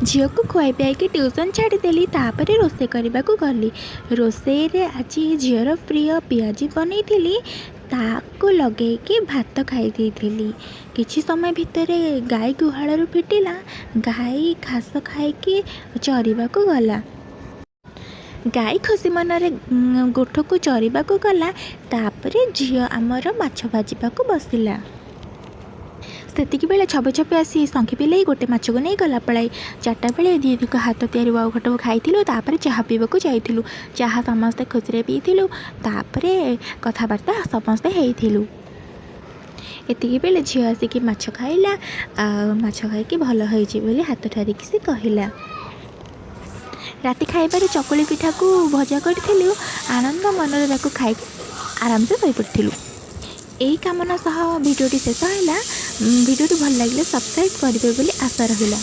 झील को खुआई पियाई ट्यूशन छाड़देली तापर रोसे करने को गली। रोसे आज झीर प्रिय पियाजी बनई ताको लगे भात खाई किछि समय भितर गाई गुहालू फिटिला। गाई घास खाई चरवा को गला। गाई खुशी मनरे गोठ को चरवा को गला। तापर झी आमर माछ भाजवा को बसिला। सेतिक बेले छबे छबे आसी संखी पिलाई गोटे माछ को नहीं गला पड़ाई। 4टा बेले दीदी को हाथ तैयारी बाउ घट खाई तापर चाह पीवाक जाइलु। चाह समस्ते खुशी पीलु। तापर कथबार्ता समस्ते हेलु। एतिक बेले झी आसिक माछ खाइला। माछ खाई भल हो हाथ ठारिक से कहला। राति खाइबार चकुली पिठा को भजा करूँ। आनंद मनरे खाई आराम से शोपड़ू। यही कामना सह भिडियोटी शेष है। भिडियोटी भल लगे सब्सक्राइब करेंगे आशा रहा।